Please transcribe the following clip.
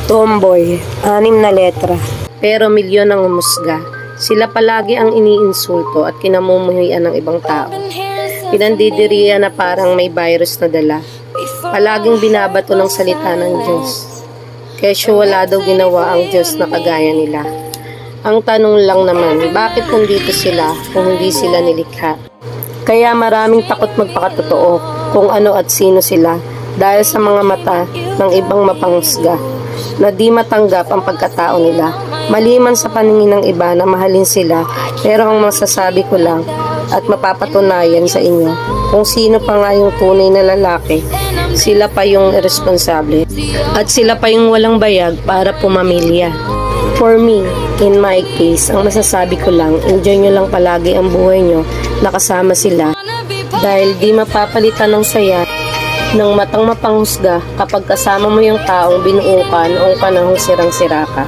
Tomboy, 6 na letra. Pero milyon ang umusga. Sila palagi ang iniinsulto at kinamumuhian ng ibang tao. Pinandidiriya na parang may virus na dala. Palaging binabato ng salita ng Diyos. Kesyo wala daw ginawa ang Diyos na kagaya nila. Ang tanong lang naman, bakit nandito sila kung hindi sila nilikha? Kaya maraming takot magpakatotoo kung ano at sino sila dahil sa mga mata ng ibang mapanghusga na di matanggap ang pagkatao nila. Maliman sa paningin ng iba na mahalin sila, pero ang masasabi ko lang at mapapatunayan sa inyo kung sino pa nga yung tunay na lalaki, sila pa yung irresponsable at sila pa yung walang bayag para pumamilya. For me, in my case, ang masasabi ko lang, enjoy nyo lang palagi ang buhay nyo nakasama sila dahil di mapapalitan ng saya ng matang mapanghusga kapag kasama mo yung taong binuo ka noong panahong sirang-sira ka.